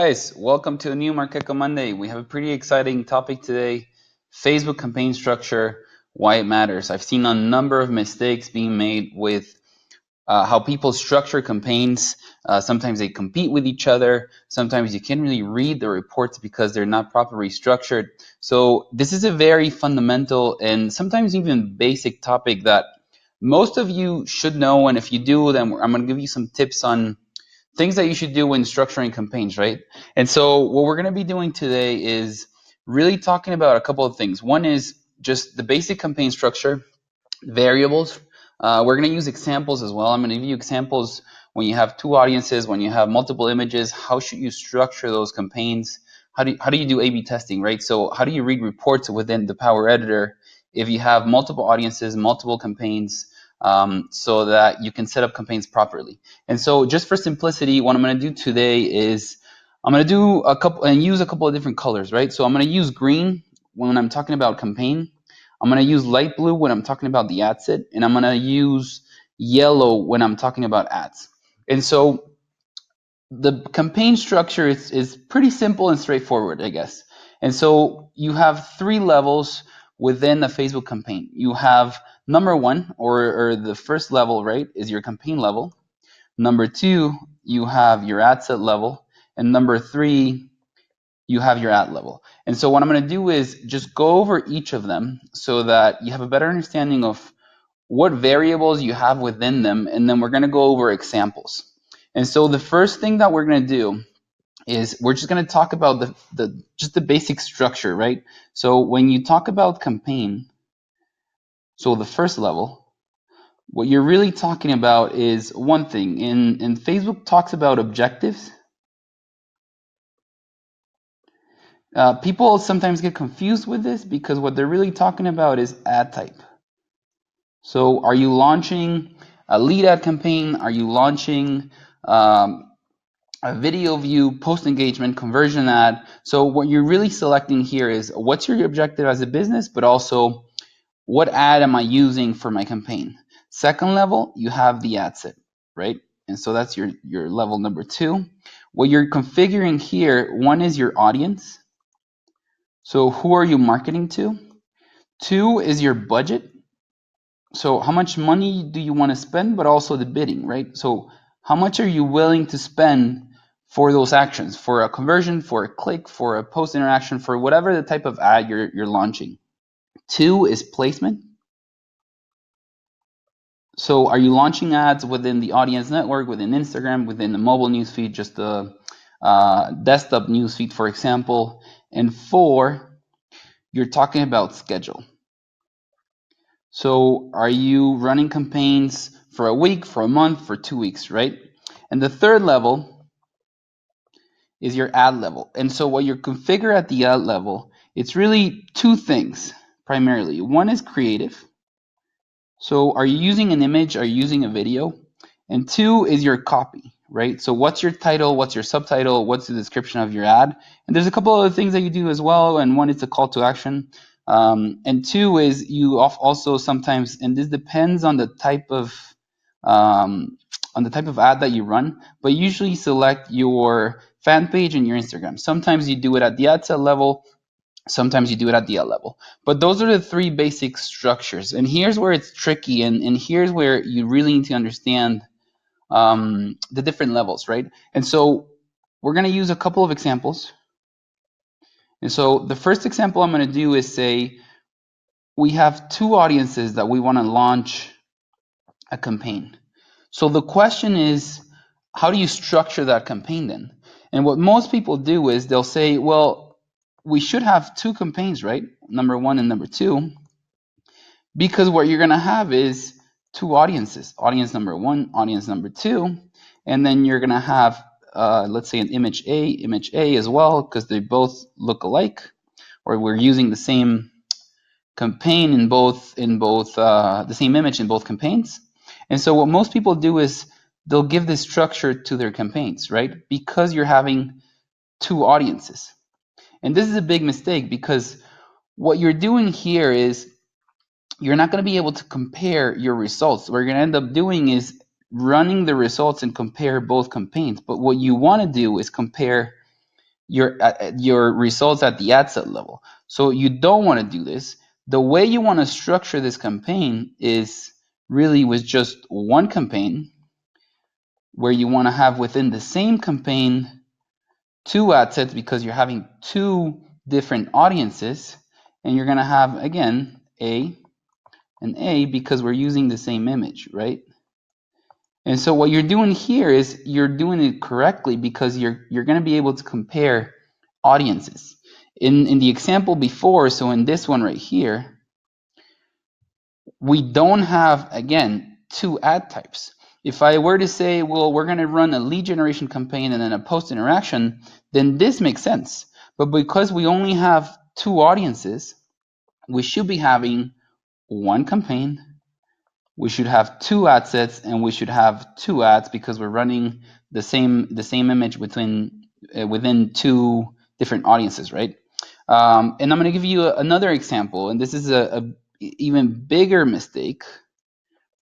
Guys, welcome to a new Markeko Monday. We have a pretty exciting topic today: Facebook campaign structure, why it matters. I've seen a number of mistakes being made with how people structure campaigns. Sometimes they compete with each other. Sometimes you can't really read the reports because they're not properly structured. So this is a very fundamental and sometimes even basic topic that most of you should know. And if you do, then I'm going to give you some tips on things that you should do when structuring campaigns, right? And so what we're going to be doing today is really talking about a couple of things. One is just the basic campaign structure, variables. We're going to use examples as well. I'm going to give you examples when you have two audiences, when you have multiple images. How should you structure those campaigns? How do you do A/B testing, right? So how do you read reports within the Power Editor if you have multiple audiences, multiple campaigns, so that you can set up campaigns properly? And so just for simplicity, what I'm going to do today is I'm going to do a couple and use a couple of different colors, right? So I'm going to use green when I'm talking about campaign. I'm going to use light blue when I'm talking about the ad set, and I'm going to use yellow when I'm talking about ads. And so the campaign structure is pretty simple and straightforward, I guess. And so you have three levels within a Facebook campaign. You have number one, or the first level, right, is your campaign level. Number two, you have your ad set level. And number three, you have your ad level. And so what I'm going to do is just go over each of them so that you have a better understanding of what variables you have within them, and then we're going to go over examples. And so the first thing that we're going to do is we're just going to talk about the basic structure, right? So when you talk about campaign, so the first level, what you're really talking about is one thing. In Facebook talks about objectives. People sometimes get confused with this because what they're really talking about is ad type. So are you launching a lead ad campaign? Are you launching a video view, post engagement, conversion ad? So what you're really selecting here is what's your objective as a business, but also what ad am I using for my campaign? Second level, you have the ad set, right? And so that's your level number two. What you're configuring here, one is your audience. So who are you marketing to? Two is your budget. So how much money do you want to spend, but also the bidding, right? So how much are you willing to spend for those actions, for a conversion, for a click, for a post interaction, for whatever the type of ad you're launching? Two is placement. So are you launching ads within the audience network, within Instagram, within the mobile newsfeed, just the desktop newsfeed, for example? And four, you're talking about schedule. So are you running campaigns for a week, for a month, for 2 weeks, right? And the third level is your ad level. And so what you configure at the ad level, it's really two things primarily. One is creative. So are you using an image? Are you using a video? And two is your copy, right? So what's your title? What's your subtitle? What's the description of your ad? And there's a couple other things that you do as well. And one is a call to action. And two is you also sometimes, and this depends on the type of ad that you run, but usually select your fan page and your Instagram. Sometimes you do it at the ad set level. Sometimes you do it at the ad level. But those are the three basic structures. And here's where it's tricky, and here's where you really need to understand the different levels, right? And so we're going to use a couple of examples. And so the first example I'm going to do is say we have two audiences that we want to launch a campaign. So the question is, how do you structure that campaign then? And what most people do is they'll say, well, we should have two campaigns, right? Number one and number two. Because what you're going to have is two audiences, audience number one, audience number two. And then you're going to have, let's say, an image A as well, because they both look alike, or we're using the same campaign in both the same image in both campaigns. And so what most people do is they'll give this structure to their campaigns, right? Because you're having two audiences. And this is a big mistake because what you're doing here is you're not going to be able to compare your results. What you're going to end up doing is running the results and compare both campaigns. But what you want to do is compare your results at the ad set level. So you don't want to do this. The way you want to structure this campaign is really with just one campaign, where you want to have within the same campaign two ad sets, because you're having two different audiences, and you're going to have, again, A and A, because we're using the same image, right? And so what you're doing here is you're doing it correctly, because you're going to be able to compare audiences. In the example before, so in this one right here, we don't have, again, two ad types. If I were to say, well, we're going to run a lead generation campaign and then a post interaction, then this makes sense. But because we only have two audiences, we should be having one campaign, we should have two ad sets, and we should have two ads, because we're running the same image within two different audiences, right? And I'm going to give you another example, and this is a even bigger mistake,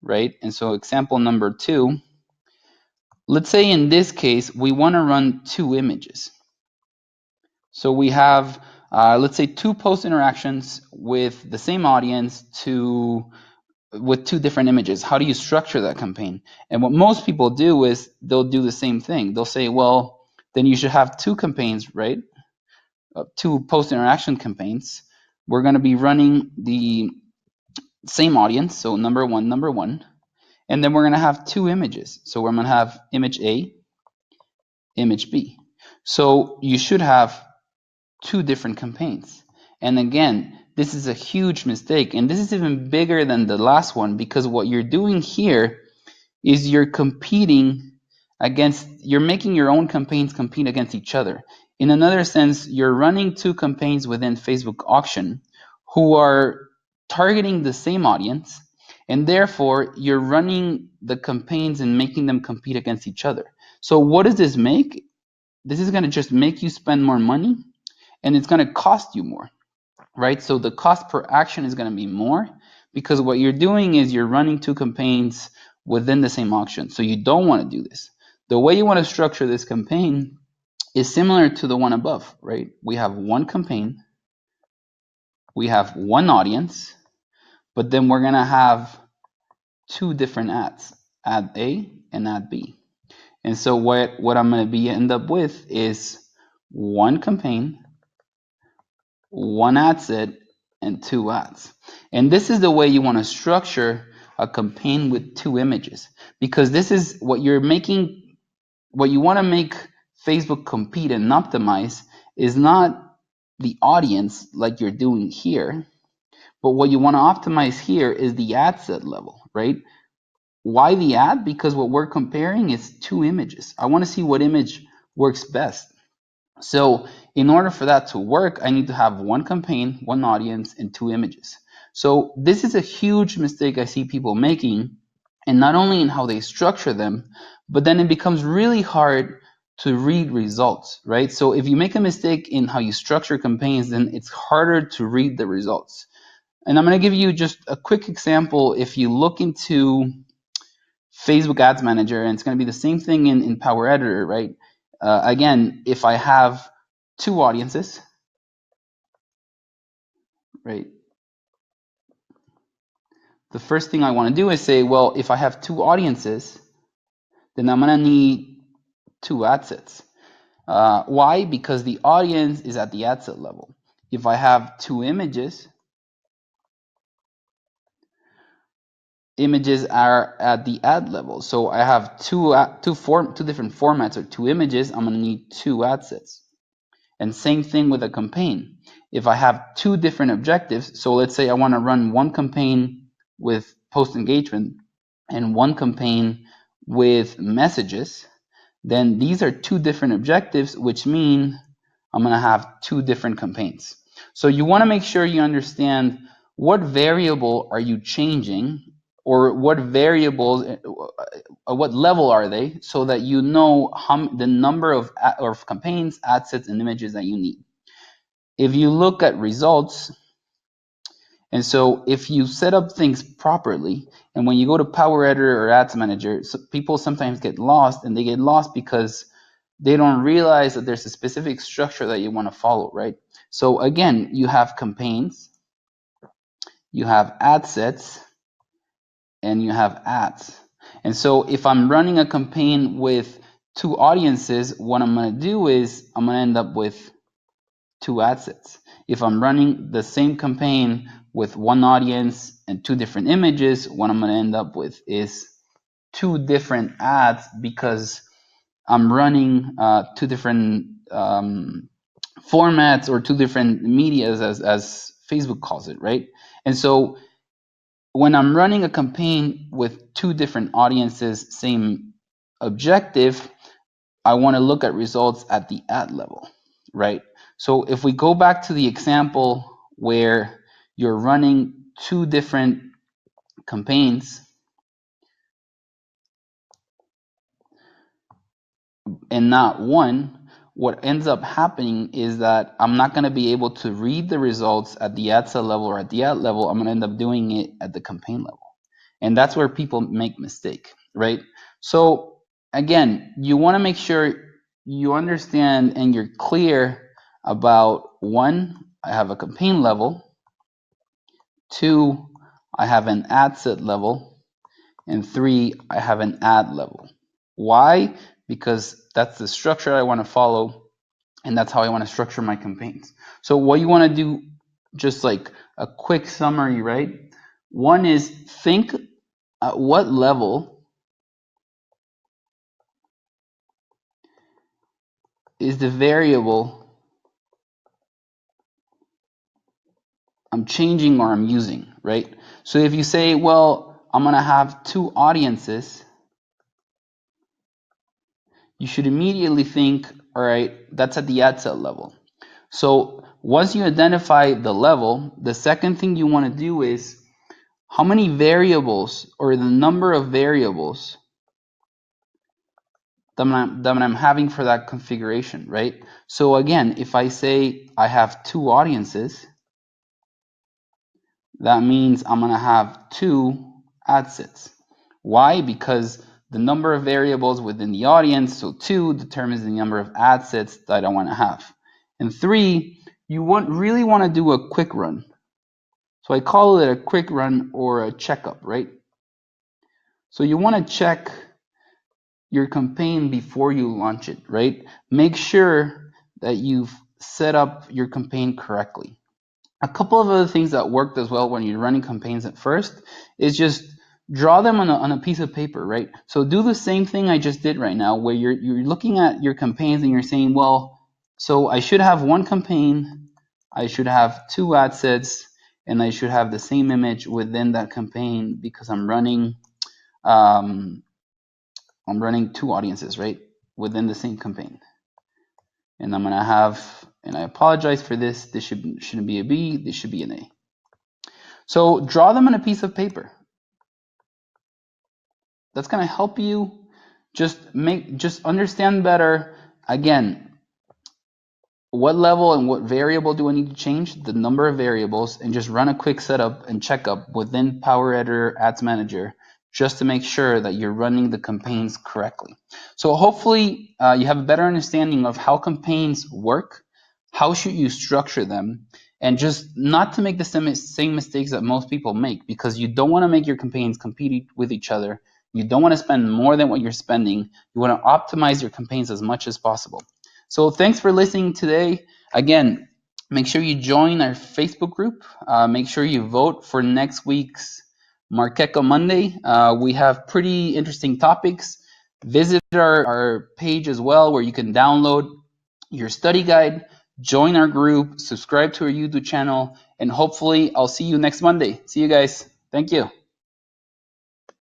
right? And so example number 2, let's say in this case we want to run two images. So we have let's say two post interactions with the same audience with two different images. How do you structure that campaign? And what most people do is they'll do the same thing. They'll say, well, then you should have two campaigns, right? Two post interaction campaigns. We're going to be running the same audience, so number one, and then we're going to have two images. So we're going to have image A, image B. So you should have two different campaigns. And again, this is a huge mistake, and this is even bigger than the last one, because what you're doing here is you're making your own campaigns compete against each other. In another sense, you're running two campaigns within Facebook Auction who are targeting the same audience, and therefore you're running the campaigns and making them compete against each other. So what does this make? This is going to just make you spend more money, and it's going to cost you more, right? So the cost per action is going to be more, because what you're doing is you're running two campaigns within the same auction. So you don't want to do this. The way you want to structure this campaign is similar to the one above, right? We have one campaign, we have one audience, but then we're going to have two different ads, ad A and ad B. And so what I'm going to end up with is one campaign, one ad set, and two ads. And this is the way you want to structure a campaign with two images, because this is what you want to make Facebook compete and optimize is not the audience like you're doing here, but what you want to optimize here is the ad set level, right? Why the ad? Because what we're comparing is two images. I want to see what image works best. So in order for that to work, I need to have one campaign, one audience, and two images. So this is a huge mistake I see people making, and not only in how they structure them, but then it becomes really hard to read results, right? So if you make a mistake in how you structure campaigns, then it's harder to read the results. And I'm going to give you just a quick example. If you look into Facebook Ads Manager, and it's going to be the same thing in Power Editor, right? Again, if I have two audiences, right? The first thing I want to do is say, well, if I have two audiences, then I'm going to need two ad sets. Why? Because the audience is at the ad set level. If I have two images, images are at the ad level. So I have two different formats or two images. I'm going to need two ad sets. And same thing with a campaign. If I have two different objectives, so let's say I want to run one campaign with post engagement and one campaign with messages, then these are two different objectives, which mean I'm going to have two different campaigns. So you want to make sure you understand what variable are you changing, or what variables, what level are they, so that you know the number of campaigns, ad sets, and images that you need. If you look at results, and so if you set up things properly, and when you go to Power Editor or Ads Manager, so people sometimes get lost, and they get lost because they don't realize that there's a specific structure that you want to follow, right? So again, you have campaigns, you have ad sets, and you have ads. And so if I'm running a campaign with two audiences, what I'm going to do is I'm going to end up with two ad sets. If I'm running the same campaign with one audience and two different images, what I'm going to end up with is two different ads, because I'm running two different formats, or two different medias, as Facebook calls it, right? And so when I'm running a campaign with two different audiences, same objective, I want to look at results at the ad level, right? So if we go back to the example where you're running two different campaigns and not one, what ends up happening is that I'm not going to be able to read the results at the ad set level or at the ad level. I'm going to end up doing it at the campaign level. And that's where people make mistake, right? So again, you want to make sure you understand and you're clear about, one, I have a campaign level, two, I have an ad set level, and three, I have an ad level. Why? Because that's the structure I want to follow, and that's how I want to structure my campaigns. So what you want to do, just like a quick summary, right? One is think at what level is the variable I'm changing or I'm using, right? So if you say, well, I'm going to have two audiences, you should immediately think, all right, that's at the ad set level. So once you identify the level, the second thing you want to do is how many variables, or the number of variables that I'm having for that configuration, right? So again, if I say I have two audiences, that means I'm going to have two ad sets. Why? Because the number of variables within the audience, so two, determines the number of ad sets that I want to have. And three, you really want to do a quick run. So I call it a quick run or a checkup, right? So you want to check your campaign before you launch it, right? Make sure that you've set up your campaign correctly. A couple of other things that worked as well when you're running campaigns at first is just draw them on a piece of paper, right? So do the same thing I just did right now, where you're looking at your campaigns and you're saying, well, so I should have one campaign, I should have two ad sets, and I should have the same image within that campaign, because I'm running two audiences, right, within the same campaign. And I'm gonna have, and I apologize for this, this shouldn't be a B, this should be an A. So draw them on a piece of paper. That's gonna help you just understand better, again, what level and what variable do I need to change, the number of variables, and just run a quick setup and checkup within Power Editor Ads Manager, just to make sure that you're running the campaigns correctly. So hopefully you have a better understanding of how campaigns work, how should you structure them, and just not to make the same mistakes that most people make, because you don't want to make your campaigns compete with each other. You don't want to spend more than what you're spending. You want to optimize your campaigns as much as possible. So thanks for listening today. Again, make sure you join our Facebook group. Make sure you vote for next week's Markeko Monday. We have pretty interesting topics. Visit our page as well, where you can download your study guide, join our group, subscribe to our YouTube channel, and hopefully I'll see you next Monday. See you guys. Thank you.